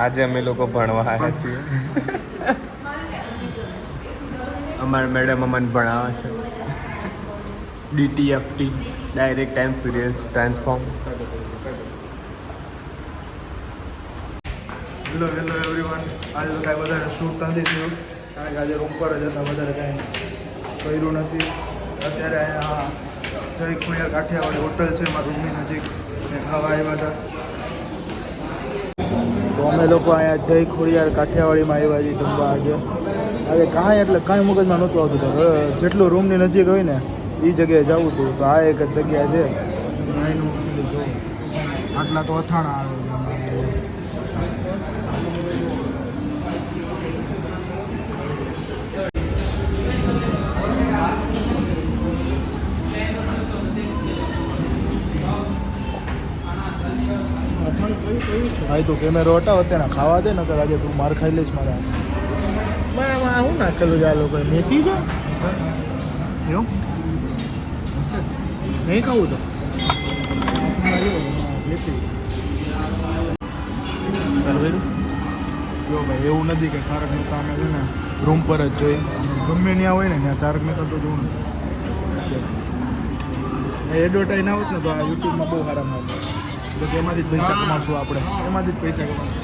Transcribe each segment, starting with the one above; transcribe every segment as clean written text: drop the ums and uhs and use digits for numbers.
આજે અમે લોકો ભણવા આવ્યા છીએ. અમારા મેડમ અમને ભણાવે છે DTFT, direct time Fourier transform. Hello everyone. આજે તો કાંઈ વધારે શૂટ નથી થયું કારણ કે આજે રૂમ પર જ હતા, વધારે કાંઈ કર્યું નથી. અત્યારે અહીંયા જય ખોડિયાર કાઠિયાવાડી હોટલ છે મારા રૂમની નજીક, ને ખાવા આવ્યા હતા. તો અમે લોકો અહીંયા જય ખોડિયાર કાઠિયાવાડીમાં આવ્યા છીએ જમવા. આજે કાંઈ એટલે કાંઈ મગજમાં નહોતું આવતું. તો જેટલું રૂમની નજીક હોય ને એ જગ્યાએ જવું હતું. તો આ એક જ જગ્યા છે. આટલા તો અથાણા આવે છે. ભાઈ તું કેમેરો હટાવ, અત્યારે ખાવા દે ને તો આજે તું માર ખાઈ લઈશ મારા. આમાં શું નાખેલું છે આ લોકોએ? મેથી છે એવું નહીં ખાવું તો જો ભાઈ એવું નથી કે તારક મહેતા અમે છે ને રૂમ પર જ જોઈએ. ગમે ત્યાં હોય ને ત્યાં તારક મહેતા તો જોવું ને. એડવર્ટાઈઝ ના હોત ને તો આ યુટ્યુબમાં બહુ સારા મળે. તો એમાંથી જ પૈસા કમાશું આપણે, એમાંથી જ પૈસા કમાશું.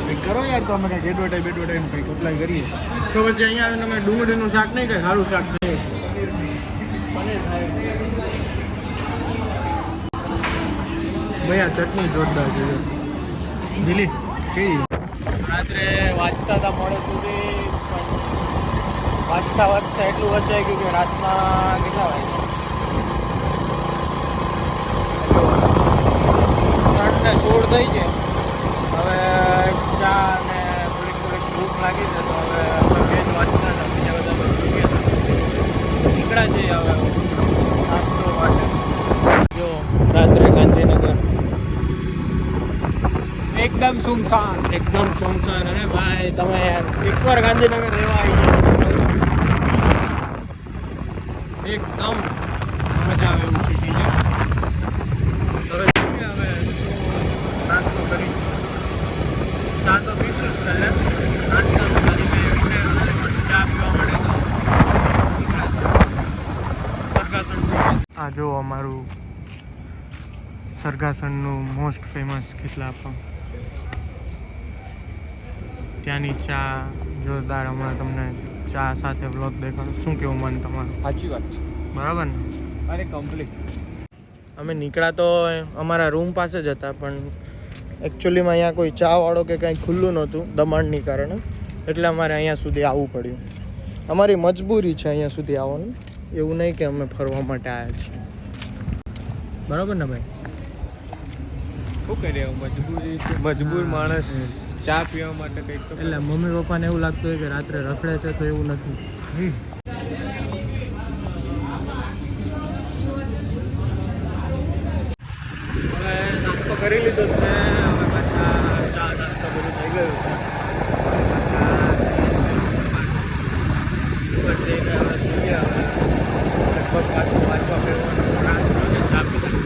કંઈક કરો યાર. તો અમે કંઈક એડવર્ટાઈઝ કંઈક અપ્લાય કરીએ તો પછી અહીંયા આવીને અમે ડુંગળીનું શાક નહીં ખાય, સારું શાક ખાઈએ. ભાઈ આ ચટણી જોરદાર છે. દિલ્હી કઈ રાત્રે વાંચતા હતા મોડે સુધી, પણ વાંચતા એટલું વચાઈ ગયું કે રાતના કેટલા વાગે 3:16 થઈ છે. હવે ચા ને થોડીક ભૂખ લાગી છે, તો હવે બે જ વાંચતા હતા, બીજા બધા સુઈ ગયા હતા. નીકળ્યા છે હવે નાસ્તો માટે. જો રાત્રે ગાંધીનગર એકદમ સુમસાન. અરે ભાઈ તમે એકવાર ગાંધીનગર રહેવા આવી એકદમ મજા આવે એવું સિટી છે. હવે જોઈએ હવે નાસ્તો કરી. ચા તો પીશું જ પહેલે, નાસ્તો કરી ચા પીવા મળે તો સરગાસણ. આ જો અમારું સરગાસણનું મોસ્ટ ફેમસ ખીચલાપા. ત્યાંની ચા જોરદાર. હમણાં તમને ચા સાથે વ્લોગ દેખાડો. શું કેવું મન તમારું? સાચી વાત છે, બરાબર ને? અરે કમ્પ્લીટ. અમે નીકળ્યા તો અમારા રૂમ પાસે જ હતા, પણ એકચ્યુઅલીમાં અહીંયા કોઈ ચાવાળો કે કંઈ ખુલ્લું નહોતું દમણની કારણે, એટલે અમારે અહીંયા સુધી આવવું પડ્યું. અમારી મજબૂરી છે અહીંયા સુધી આવવાનું, એવું નહીં કે અમે ફરવા માટે આવ્યા છીએ. બરાબર ને ભાઈ? શું કરીએ, મજબૂરી છે. મજબૂર માણસ ચા પીવા માટે કંઈક તો. એટલે મમ્મી પપ્પાને એવું લાગતું હોય કે રાત્રે રખડે છે, તો એવું નથી. હવે નાસ્તો કરી લીધો છે. હવે પાછા ચા નાસ્તો બધું થઈ ગયું છે. જઈને હવે જોઈએ. હવે લગભગ પાછું વાંચવા ફેરવાનું રાત જોઈએ. ચા પીધા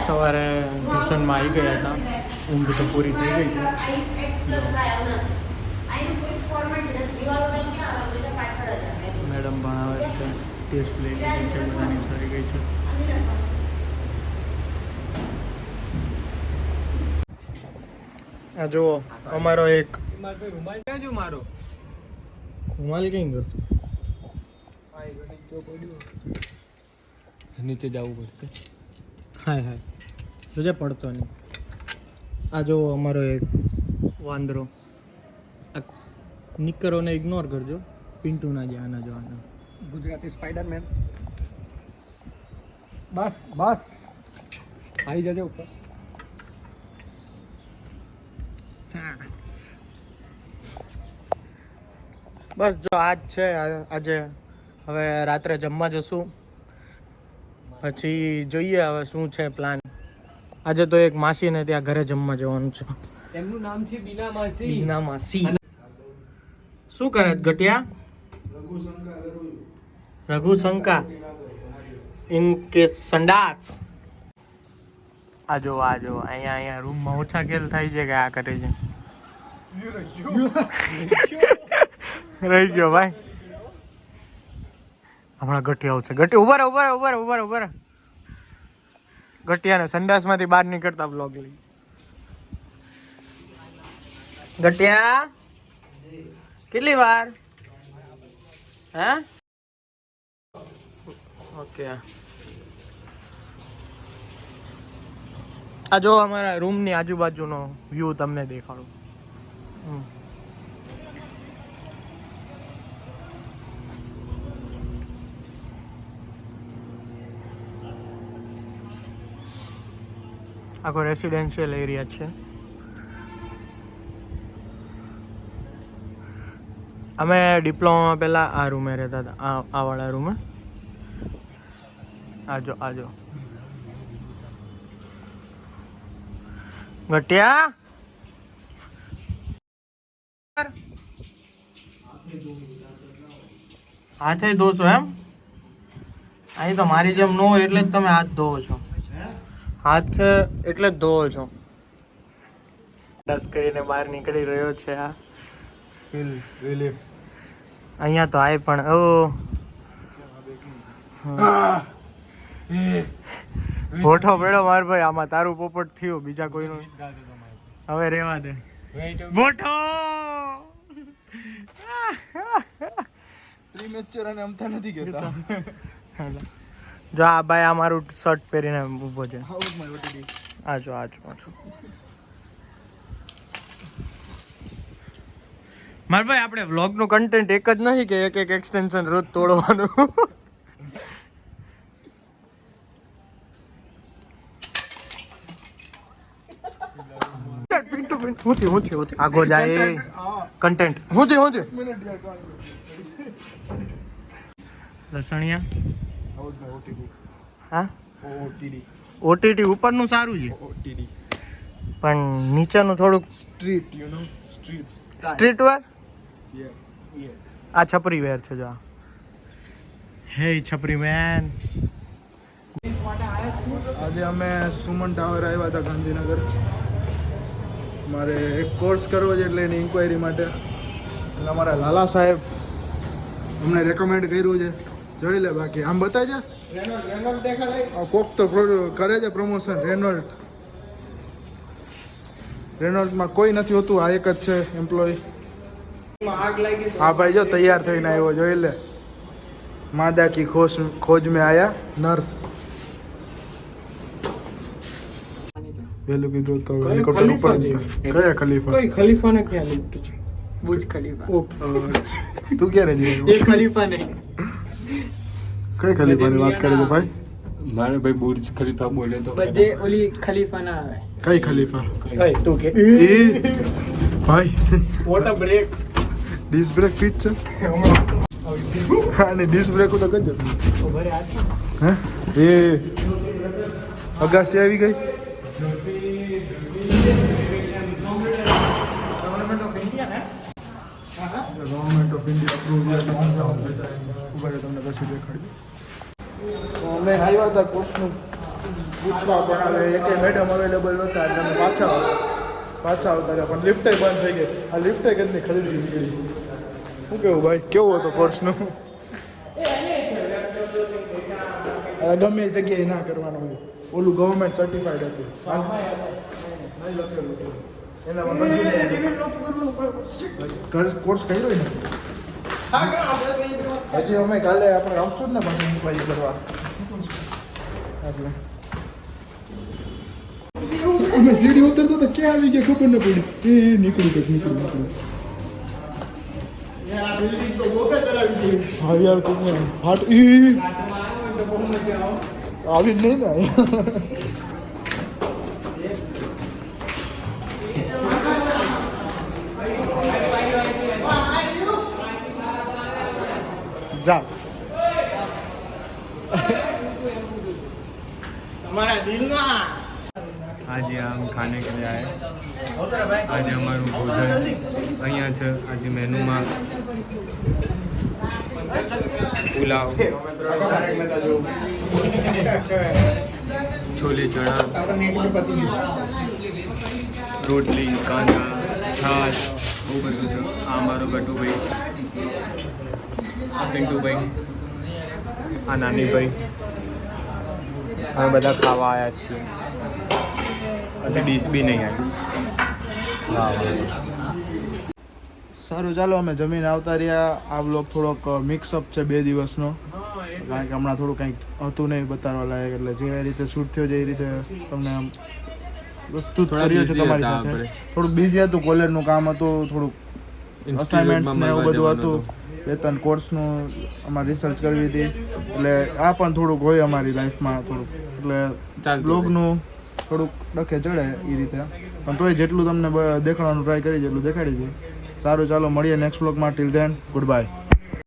સવારે ટ્યુશનમાં આવી ગયા હતા. ઊંઘ તો પૂરી થઈ ગઈ છે. મેડમ ભણાવે છે, ટેસ્ટ લઈ લીધી છે, બધાની થઈ ગઈ છે. આ જુઓ અમારો એક રૂમાલ ક્યાં જો મારો રૂમાલ કઈ ગયો? નીચે જવું પડશે. હા જોજે પડતો નહીં. આ જો અમારો એક વાંદરો. આ નિકરોને ઇગ્નોર કરજો, પિન્ટુના જે આના જવાના. ગુજરાતી સ્પાઈડરમેન. બસ આવી જજો ઉપર. બસ જો આજ છે આજે. હવે રાત્રે જમવા જશું, પછી જોઈએ હવે શું છે પ્લાન. આજે તો એક માસીને ત્યાં ઘરે જમવા જવાનું છે. એમનું નામ છે બીના માસી. બીના માસી. શું કરે ગટિયા? રઘુ શંકા ઇન કે સંડાસ. આ જો અહીંયા રૂમમાં ઓછા ખેલ થાય છે કે આ કરે છે. રહી ગયો ભાઈ. હમણાં ગટિયા આવશે. ગટિયા ઉભા રહે. ગટિયાને સંડાસમાંથી બહાર નીકળતા બ્લોગ લઈ. ગટિયા કેટલી વાર? હે ઓકે. આ જો અમારા રૂમની આજુબાજુનો વ્યૂ તમને દેખાડું. આખો રેસિડેન્શિયલ એરિયા છે. અમે ડિપ્લોમામાં પહેલાં આ રૂમે રહેતા હતા, આ વાળા રૂમે. આજો ગટિયા હાથે ધોશો એમ? અહીં તો મારી જેમ ન હોય એટલે જ તમે હાથ ધોવો છો. હાથ એટલે જ ધોવો છો. દસ કરીને બહાર નીકળી રહ્યો છે આ. Feel relief. અહીંયા તો આય પણ હોઠો પેડો માર ભાઈ. આમાં તારું પોપટ થયું, બીજા કોઈનું હવે રેવા દે. બોઠો પ્રીમેચ્યોર અને અમથા નથી કહેતા. જો આ ભાઈ આ મારું શર્ટ પહેરીને ઊભો છે. આજો માર ભાઈ આપણે વ્લોગ નું કન્ટેન્ટ એક જ નથી કે એક એક્સટેન્શન રોજ તોડવાનું. આગો જાય કન્ટેન્ટ હું લસણિયા. હા ઓટીટી ઉપરનું સારું છે પણ નીચેનું થોડુંક સ્ટ્રીટ વેર. આ છપરી વેર છે. જો હે છપરી મેન. આજે અમે સુમન ટાવર આવ્યા હતા ગાંધીનગર. મારે એક કોર્સ કરવો છે એટલે એની ઇન્ક્વાયરી માટે. એટલે અમારા લાલા સાહેબ અમને રેકમેન્ડ કર્યું છે. જોઈ લે. બાકી આમ બતાય છે કોક તો કરે છે પ્રમોશન. રેનોલ્ડમાં કોઈ નથી હોતું, આ એક જ છે એમ્પ્લોય. હા ભાઈ જો તૈયાર થઈને આવ્યો. જોઈ લે. માદા કી ખોજ में आया नर. વેલું કીધું તો હેલિકોપ્ટર ઉપર કયા ખલીફા? કોઈ ખલીફાને ક્યાં લિફ્ટ છે? બુજ ખલીફા. ઓકે તું ક્યારે જઈ? એ ખલીફા નહીં. કઈ ખલીફાની વાત કરે છે ભાઈ? મારે ભાઈ બુર્જ ખલીફા બોલે તો બધે ઓલી ખલીફા ના આવે. કઈ ખલીફા? કઈ તું કે ભાઈ what a brake. Disc brake fit છે અને ડિસ્ક બ્રેક તો કજો. હે એ અગાસી આવી ગઈ. ગવર્મેન્ટ ઓફ ઇન્ડિયા અપ્રૂવ તમને પછી દેખાડી. અમે આવ્યા હતા કોર્સનું પૂછવા પણ હવે એકે મેડમ અવેલેબલ નહોતા એટલે અમે પાછા આવતા રહ્યા. પણ લિફ્ટે બંધ થઈ ગઈ. આ લિફ્ટે કેટલી ખરીદી નીકળી. શું કેવું ભાઈ? કેવો હતો કોર્સનું? ગમે એ જગ્યાએ ના કરવાનું હોય. ઓલું ગવર્મેન્ટ સર્ટિફાઈડ હતું. કોર્સ કર્યો ને હજી અમે કાલે આપણે આવશું જ ને પાછું ઇન્ક્વાયરી કરવા. એટલે અમે સીડી ઉતરતા તો ક્યાં આવી ગયા ખબર ન પડી. એ નીકળ્યું. હા યાર કોઈને હાટ આવી જ નહીં ને. જા તમારા દિલમાં आज हम खाने के लिए आए आज हमाરું भोजन અહીંયા છે આજે મેનુમાં પુલાવ छोले चना રોટલી કાંદા છાશ બહુ બધું છે આ મારો ગટુભાઈ આ પિન્ટુભાઈ આ નાનીભાઈ અમે બધા ખાવા આવ્યા છીએ અને ડીશ બી નહીં આવી સારું ચાલો અમે જમીને આવતા રહ્યા આ બ્લોગ થોડોક મિક્સઅપ છે 2 દિવસનો કારણ કે હમણાં થોડું કંઈક હતું નહીં બતાવવા લાયક એટલે જે રીતે શૂટ થયો છે એ રીતે તમને આમ વસ્તુ કર્યો છે તમારી સાથે થોડુંક બિઝી હતું કોલેજનું કામ હતું થોડુંક અસાઇનમેન્ટ્સ ને એવું બધું હતું 2-3 કોર્સનું અમારે રિસર્ચ કરવી હતી એટલે આ પણ થોડુંક હોય અમારી લાઈફમાં થોડુંક એટલે બ્લોગનું થોડુંક ડખે ચડે એ રીતે પણ તોય જેટલું તમને દેખાડવાનું ટ્રાય કરી જેટલું દેખાડી દઈએ સારું ચાલો મળીએ નેક્સ્ટ બ્લોગમાં ટિલ ધેન ગુડ બાય